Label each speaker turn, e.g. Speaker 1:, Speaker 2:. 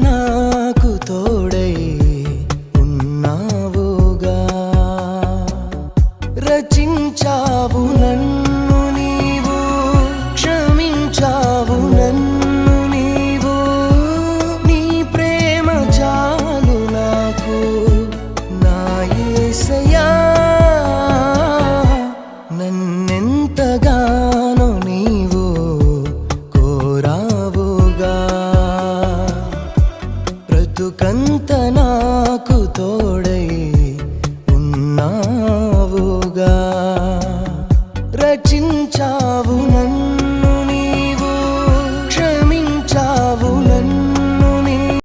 Speaker 1: నాకు తోడై ఉన్నావుగా రచించావు నన్ను నీవు క్షమించావు నన్ను నీవు నీ ప్రేమ చాలు నాకు నా యేసయ్యా నన్నెంతగానో నీవు కోరావుగా బ్రతుకంత నాకు తోడు